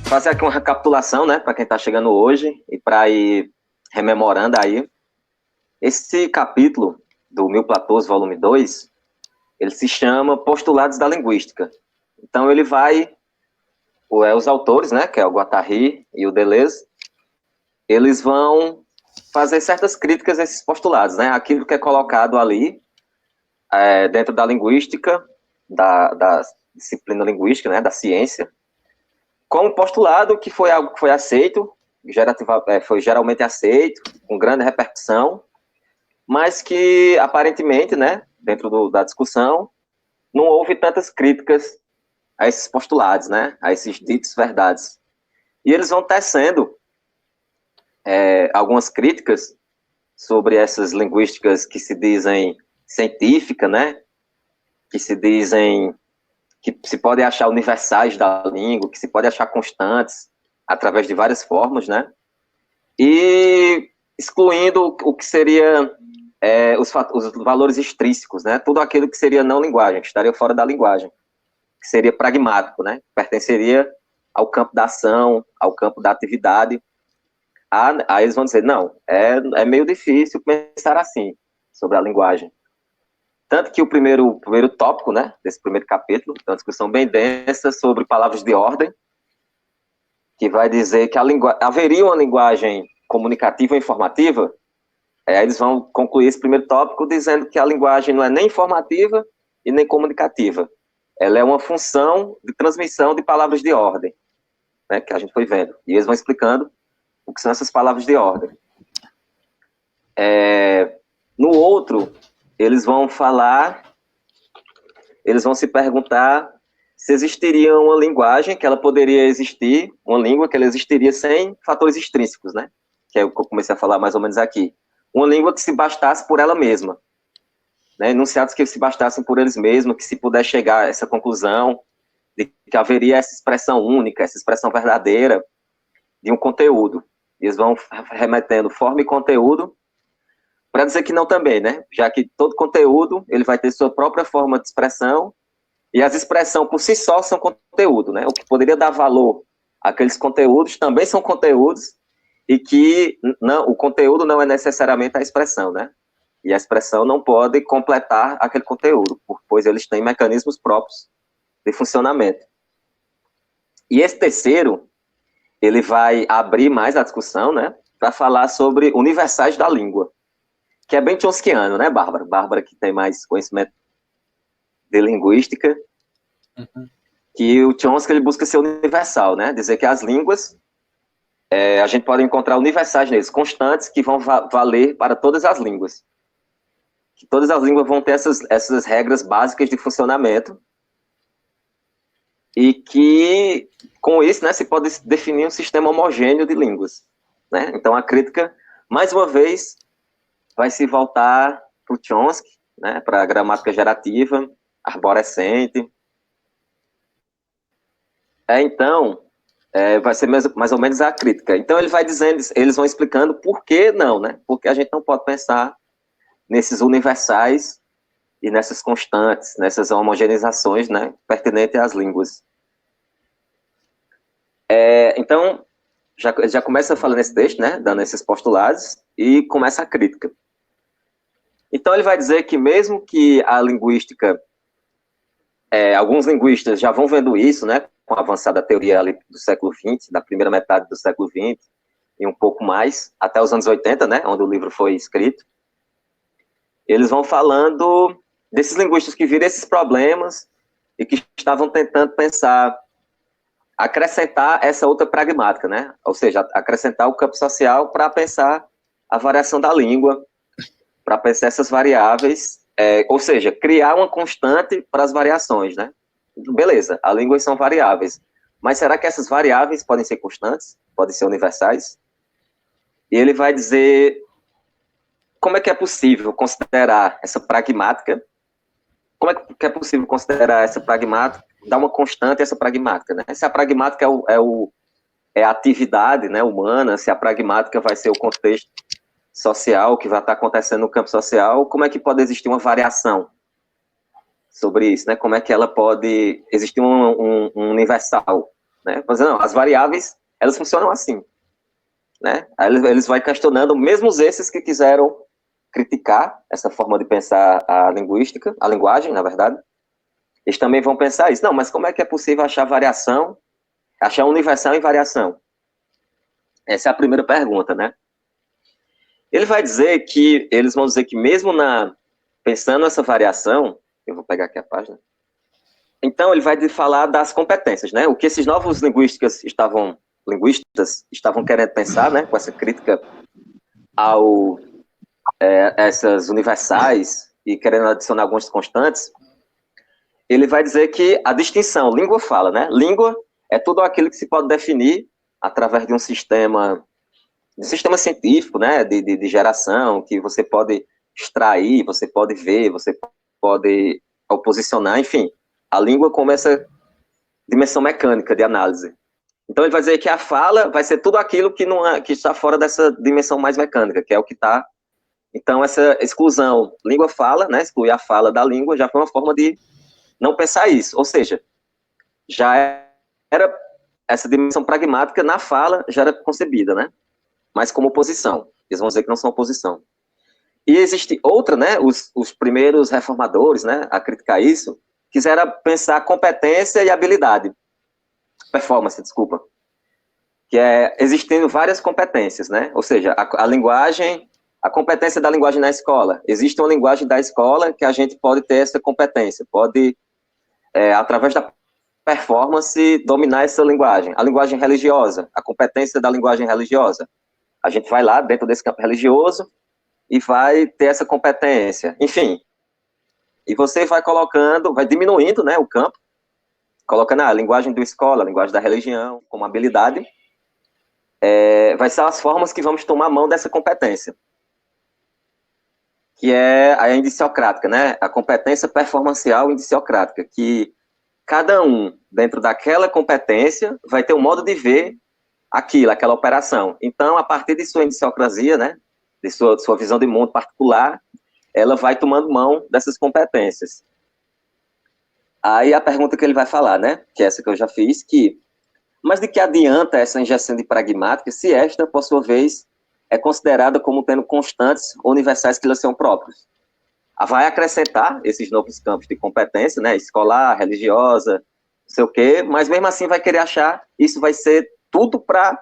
Fazer aqui uma recapitulação, né, para quem está chegando hoje e para ir rememorando aí. Esse capítulo do Mil Platôs, volume 2, ele se chama Postulados da Linguística. Então ele vai, os autores, né, que é o Guattari e o Deleuze, eles vão fazer certas críticas a esses postulados, né, aquilo que é colocado ali dentro da linguística, da disciplina linguística, né, da ciência, como postulado que foi algo que foi aceito, foi geralmente aceito, com grande repercussão, mas que aparentemente, né, dentro da discussão, não houve tantas críticas a esses postulados, né, a esses ditos verdades. E eles vão tecendo algumas críticas sobre essas linguísticas que se dizem científicas, né, que se dizem que se pode achar universais da língua, que se pode achar constantes através de várias formas, né? E excluindo o que seria os valores extrínsecos, né? Tudo aquilo que seria não linguagem, que estaria fora da linguagem, que seria pragmático, né? Pertenceria ao campo da ação, ao campo da atividade. Aí eles vão dizer, não, é meio difícil pensar assim, sobre a linguagem. Tanto que o primeiro tópico, né, desse primeiro capítulo, é uma discussão bem densa sobre palavras de ordem, que vai dizer que haveria uma linguagem comunicativa ou informativa. Aí eles vão concluir esse primeiro tópico dizendo que a linguagem não é nem informativa e nem comunicativa. Ela é uma função de transmissão de palavras de ordem, né, que a gente foi vendo. E eles vão explicando o que são essas palavras de ordem. No outro, eles vão se perguntar se existiria uma linguagem que ela poderia existir, uma língua que ela existiria sem fatores extrínsecos, né? Que é o que eu comecei a falar mais ou menos aqui. Uma língua que se bastasse por ela mesma, né? Enunciados que se bastassem por eles mesmos, que se puder chegar a essa conclusão de que haveria essa expressão única, essa expressão verdadeira de um conteúdo. Eles vão remetendo forma e conteúdo para dizer que não também, né? Já que todo conteúdo ele vai ter sua própria forma de expressão e as expressões por si só são conteúdo, né? O que poderia dar valor àqueles conteúdos também são conteúdos e que o conteúdo não é necessariamente a expressão, né? E a expressão não pode completar aquele conteúdo, pois eles têm mecanismos próprios de funcionamento. E esse terceiro, ele vai abrir mais a discussão, né? Para falar sobre universais da língua, que é bem chomskiano, né, Bárbara? Bárbara que tem mais conhecimento de linguística, que o Chomsky ele busca ser universal, né? Dizer que as línguas, a gente pode encontrar universais neles, constantes, que vão valer para todas as línguas. Que todas as línguas vão ter essas regras básicas de funcionamento e que, com isso, né, se pode definir um sistema homogêneo de línguas, né? Então, a crítica, mais uma vez, vai se voltar para o Chomsky, né, para a gramática gerativa, arborescente. Então, vai ser mais ou menos a crítica. Então, ele vai dizendo, eles vão explicando por que não, né? Porque a gente não pode pensar nesses universais e nessas constantes, nessas homogeneizações, né, pertinentes às línguas. Então, já começa falando nesse texto, né, dando esses postulados, e começa a crítica. Então, ele vai dizer que mesmo que a linguística, alguns linguistas já vão vendo isso, né, com a avançada teoria ali do século XX, da primeira metade do século XX, e um pouco mais, até os anos 80, né, onde o livro foi escrito, eles vão falando desses linguistas que viram esses problemas e que estavam tentando pensar, acrescentar essa outra pragmática, né, ou seja, acrescentar o campo social para pensar a variação da língua, para pensar essas variáveis, ou seja, criar uma constante para as variações, né? Beleza, as línguas são variáveis, mas será que essas variáveis podem ser constantes? Podem ser universais? E ele vai dizer como é que é possível considerar essa pragmática, como é que é possível considerar essa pragmática, dar uma constante a essa pragmática, né? Se a pragmática é a atividade, né, humana, se a pragmática vai ser o contexto social, que vai estar acontecendo no campo social, como é que pode existir uma variação sobre isso, né? Como é que ela pode existir um universal, né? Mas não, as variáveis, elas funcionam assim, né? Aí eles vão questionando, mesmo esses que quiseram criticar essa forma de pensar a linguística, a linguagem, na verdade, eles também vão pensar isso. Não, mas como é que é possível achar variação, achar universal em variação? Essa é a primeira pergunta, né? Eles vão dizer que mesmo pensando nessa variação, eu vou pegar aqui a página. Então ele vai falar das competências, né? O que esses novos linguistas estavam querendo pensar, né? Com essa crítica ao essas universais e querendo adicionar algumas constantes, ele vai dizer que a distinção, língua fala, né? Língua é tudo aquilo que se pode definir através de um sistema científico, né? De geração, que você pode extrair, você pode ver, você pode oposicionar, enfim. A língua como essa dimensão mecânica de análise. Então ele vai dizer que a fala vai ser tudo aquilo que não que está fora dessa dimensão mais mecânica, que é o que está. Então essa exclusão, língua fala, né, excluir a fala da língua, já foi uma forma de não pensar isso. Ou seja, já era essa dimensão pragmática na fala já era concebida, né? Mas como oposição. Eles vão dizer que não são oposição. E existe outra, né? Os primeiros reformadores, né, a criticar isso, quiseram pensar competência e habilidade. Performance, desculpa. Que é existindo várias competências, né? Ou seja, a linguagem, a competência da linguagem na escola. Existe uma linguagem da escola que a gente pode ter essa competência, pode, através da performance, dominar essa linguagem. A linguagem religiosa, a competência da linguagem religiosa. A gente vai lá dentro desse campo religioso e vai ter essa competência. Enfim, e você vai colocando, vai diminuindo, né, o campo, colocando a linguagem da escola, a linguagem da religião, como habilidade, vai ser as formas que vamos tomar mão dessa competência, que é a indiciocrática, né? A competência performancial indiciocrática, que cada um, dentro daquela competência, vai ter um modo de ver aquilo, aquela operação. Então, a partir de sua indiciocrasia, né, de sua visão de mundo particular, ela vai tomando mão dessas competências. Aí a pergunta que ele vai falar, né, que é essa que eu já fiz, mas de que adianta essa injeção de pragmática se esta, por sua vez, é considerada como tendo constantes universais que lhe são próprios? Vai acrescentar esses novos campos de competência, né, escolar, religiosa, não sei o quê, mas mesmo assim vai querer achar, isso vai ser tudo para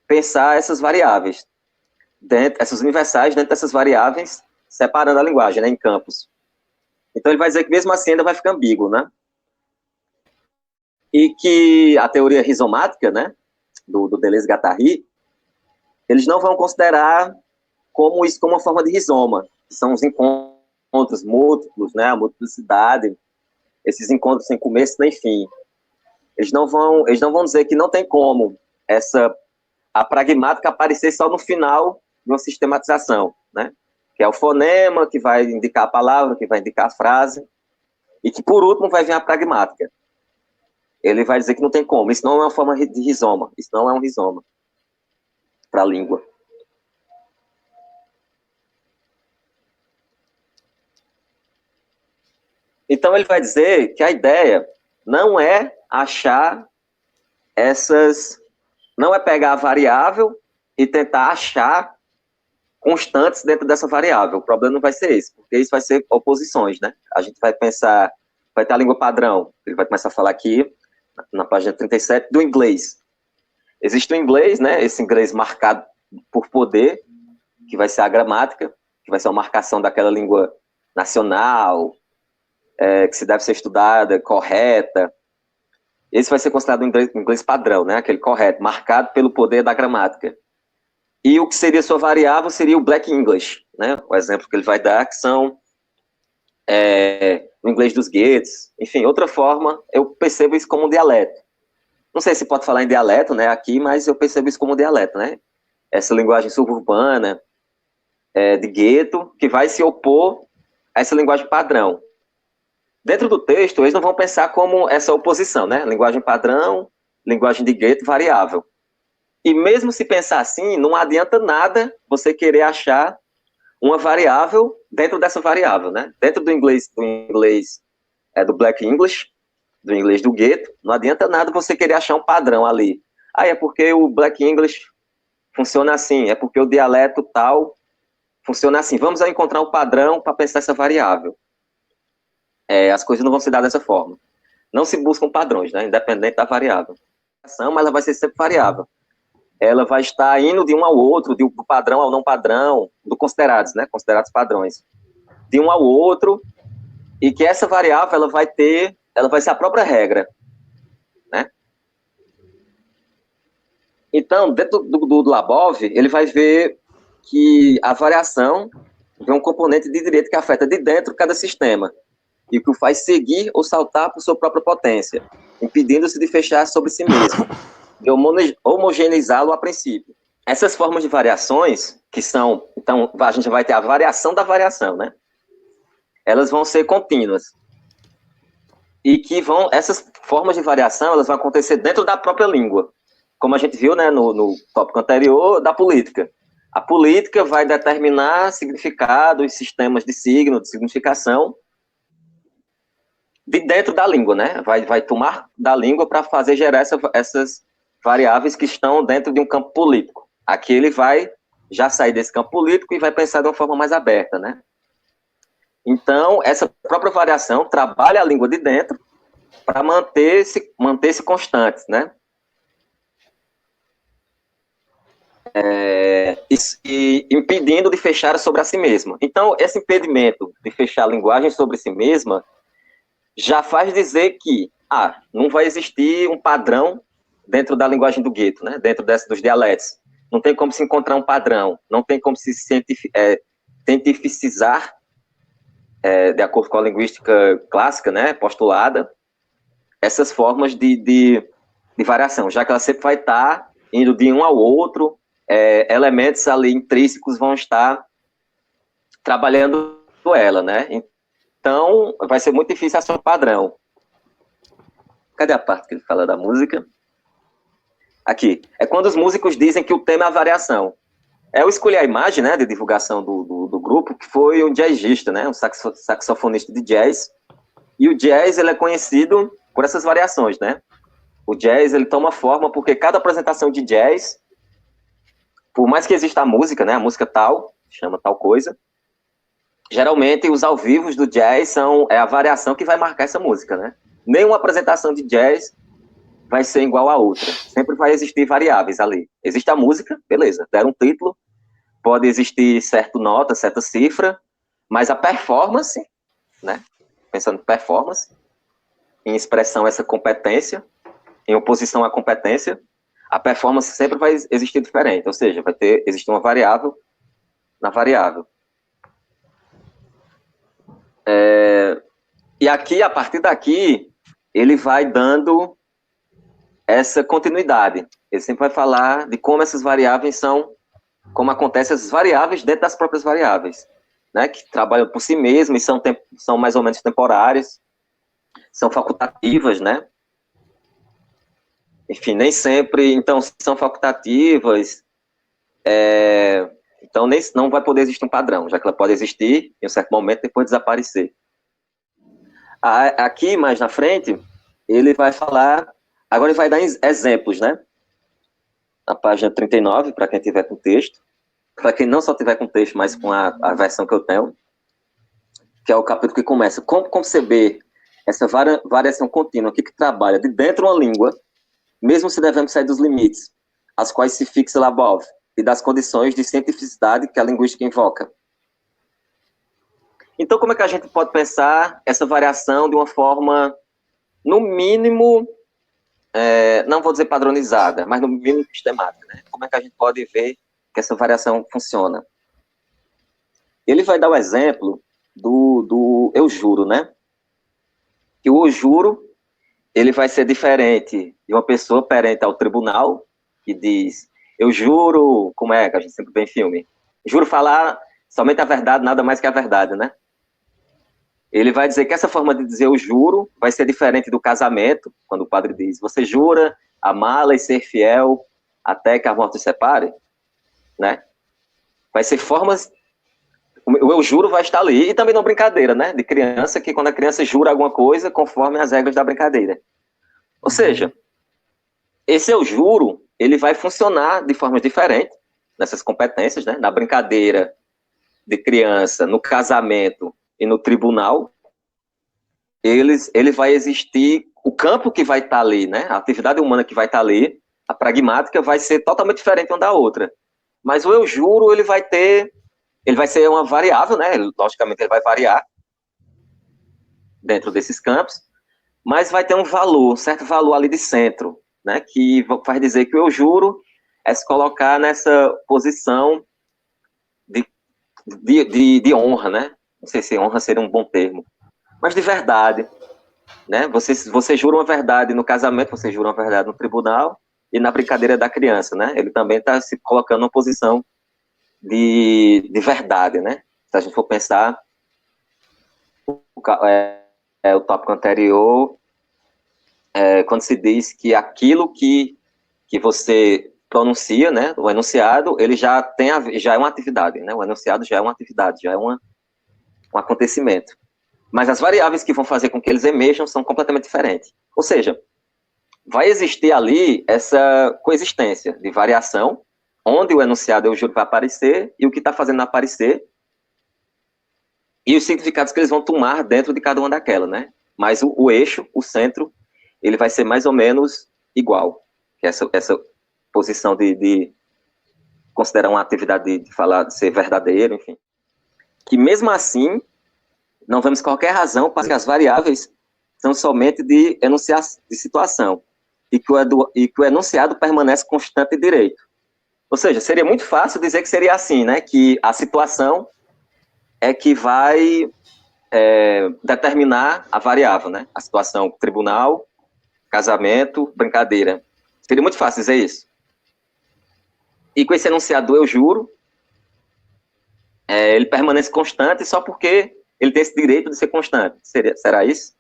pensar essas variáveis, essas universais dentro dessas variáveis, separando a linguagem, né, em campos. Então ele vai dizer que mesmo assim ainda vai ficar ambíguo, né? E que a teoria rizomática, né, do Deleuze-Guattari, eles não vão considerar como isso como uma forma de rizoma, que são os encontros múltiplos, né, a multiplicidade, esses encontros sem começo nem fim. Eles não vão dizer que não tem como a pragmática aparecer só no final de uma sistematização, né, que é o fonema, que vai indicar a palavra, que vai indicar a frase, e que por último vai vir a pragmática. Ele vai dizer que não tem como. Isso não é uma forma de rizoma. Isso não é um rizoma para a língua. Então, ele vai dizer que a ideia não é achar não é pegar a variável e tentar achar constantes dentro dessa variável. O problema não vai ser esse, porque isso vai ser oposições, né? A gente vai pensar, vai ter a língua padrão. Ele vai começar a falar aqui, na página 37, do inglês. Existe o inglês, né? Esse inglês marcado por poder, que vai ser a gramática, que vai ser uma marcação daquela língua nacional, que se deve ser estudada, correta. Esse vai ser considerado o inglês padrão, né? Aquele correto, marcado pelo poder da gramática. E o que seria sua variável seria o Black English, né? O exemplo que ele vai dar, que são o inglês dos Guedes, enfim, outra forma, eu percebo isso como um dialeto. Não sei se pode falar em dialeto, né, aqui, mas eu percebo isso como um dialeto, né? Essa linguagem suburbana, de gueto, que vai se opor a essa linguagem padrão. Dentro do texto, eles não vão pensar como essa oposição, né? Linguagem padrão, linguagem de gueto, variável. E mesmo se pensar assim, não adianta nada você querer achar uma variável dentro dessa variável, né? Dentro do inglês é do Black English, do inglês do gueto. Não adianta nada você querer achar um padrão ali. É porque o Black English funciona assim, é porque o dialeto tal funciona assim. Vamos encontrar um padrão para pensar essa variável. As coisas não vão se dar dessa forma. Não se buscam padrões, né, independente da variável. Mas ela vai ser sempre variável. Ela vai estar indo de um ao outro, do padrão ao não padrão, do considerados, né, considerados padrões, de um ao outro, e que essa variável ela vai ser a própria regra, né? Então, dentro do Labov, ele vai ver que a variação é um componente de direito que afeta de dentro cada sistema, e que o faz seguir ou saltar por sua própria potência, impedindo-se de fechar sobre si mesmo, de homogeneizá-lo a princípio. Essas formas de variações, que são, então, a gente vai ter a variação da variação, né? Elas vão ser contínuas. E que essas formas de variação, elas vão acontecer dentro da própria língua. Como a gente viu, né, no tópico anterior, da política. A política vai determinar significados, sistemas de signo, de significação, de dentro da língua, né? Vai tomar da língua para fazer gerar essas variáveis que estão dentro de um campo político. Aqui ele vai já sair desse campo político e vai pensar de uma forma mais aberta, né? Então, essa própria variação trabalha a língua de dentro para manter-se constantes, né? E impedindo de fechar sobre a si mesma. Então, esse impedimento de fechar a linguagem sobre si mesma já faz dizer que não vai existir um padrão dentro da linguagem do gueto, né? Dentro dos dialetos. Não tem como se encontrar um padrão, não tem como se cientificizar, de acordo com a linguística clássica, né, postulada, essas formas de variação, já que ela sempre vai estar indo de um ao outro, elementos ali intrínsecos vão estar trabalhando ela, né? Então, vai ser muito difícil achar um padrão. Cadê a parte que ele fala da música? Aqui. É quando os músicos dizem que o tema é a variação. Eu escolhi a imagem, né, de divulgação do grupo, que foi um jazzista, né, um saxofonista de jazz. E o jazz, ele é conhecido por essas variações, né? O jazz, ele toma forma porque cada apresentação de jazz, por mais que exista a música, né, a música tal, chama tal coisa, geralmente os ao vivos do jazz é a variação que vai marcar essa música, né? Nenhuma apresentação de jazz vai ser igual a outra. Sempre vai existir variáveis ali. Existe a música, beleza, deram um título, pode existir certa nota, certa cifra, mas a performance, né? Pensando em performance, em expressão essa competência, em oposição à competência, a performance sempre vai existir diferente, ou seja, vai existir uma variável na variável. E aqui, a partir daqui, ele vai dando essa continuidade. Ele sempre vai falar de como essas variáveis como acontecem as variáveis dentro das próprias variáveis, né, que trabalham por si mesmas e são mais ou menos temporárias, são facultativas, né? Enfim, nem sempre, então, são facultativas, então não vai poder existir um padrão, já que ela pode existir em um certo momento e depois desaparecer. Aqui, mais na frente, ele vai falar, agora ele vai dar exemplos, né? Na página 39, para quem tiver com texto, para quem não só tiver com texto, mas com a versão que eu tenho, que é o capítulo que começa, como conceber essa variação contínua aqui que trabalha de dentro de uma língua, mesmo se devemos sair dos limites, as quais se fixa lá above, e das condições de cientificidade que a linguística invoca. Então, como é que a gente pode pensar essa variação de uma forma, no mínimo, não vou dizer padronizada, mas no mínimo sistemática, né? Como é que a gente pode ver que essa variação funciona? Ele vai dar o exemplo do eu juro, né? Que o eu juro, ele vai ser diferente de uma pessoa perante ao tribunal, que diz, eu juro, como é que a gente sempre vê em filme? Juro falar somente a verdade, nada mais que a verdade, né? Ele vai dizer que essa forma de dizer eu juro vai ser diferente do casamento, quando o padre diz, você jura amá-la e ser fiel até que a morte os separe, né? Vai ser formas o eu juro vai estar ali, e também na brincadeira, né, de criança, que quando a criança jura alguma coisa conforme as regras da brincadeira. Ou seja, esse eu juro, ele vai funcionar de formas diferentes nessas competências, né, na brincadeira de criança, no casamento e no tribunal. Ele vai existir, o campo que vai estar ali, né, a atividade humana que vai estar ali, a pragmática vai ser totalmente diferente uma da outra. Mas o eu juro, ele vai ser uma variável, né, logicamente ele vai variar dentro desses campos, mas vai ter um valor, um certo valor ali de centro, né, que faz dizer que o eu juro é se colocar nessa posição de honra, né, não sei se honra seria um bom termo, mas de verdade, né, você jura uma verdade no casamento, você jura uma verdade no tribunal, e na brincadeira da criança, né, ele também está se colocando numa posição de verdade, né, se a gente for pensar, o tópico anterior, quando se diz que aquilo que você pronuncia, né, o enunciado, ele já é uma atividade, né, o enunciado já é uma atividade, já é um acontecimento. Mas as variáveis que vão fazer com que eles emerjam são completamente diferentes. Ou seja, vai existir ali essa coexistência de variação, onde o enunciado eu juro vai aparecer, e o que está fazendo aparecer, e os significados que eles vão tomar dentro de cada uma daquela, né? Mas o eixo, o centro, ele vai ser mais ou menos igual. Que essa posição de considerar uma atividade de falar, de ser verdadeiro, enfim. Que mesmo assim, não vemos qualquer razão para que as variáveis são somente de enunciação, de situação, e que o enunciado permanece constante e direito. Ou seja, seria muito fácil dizer que seria assim, né? Que a situação é que vai determinar a variável, né? A situação, tribunal, casamento, brincadeira. Seria muito fácil dizer isso. E com esse enunciado eu juro, ele permanece constante só porque ele tem esse direito de ser constante. Será isso?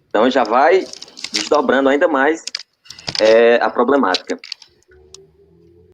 Então já vai desdobrando ainda mais a problemática.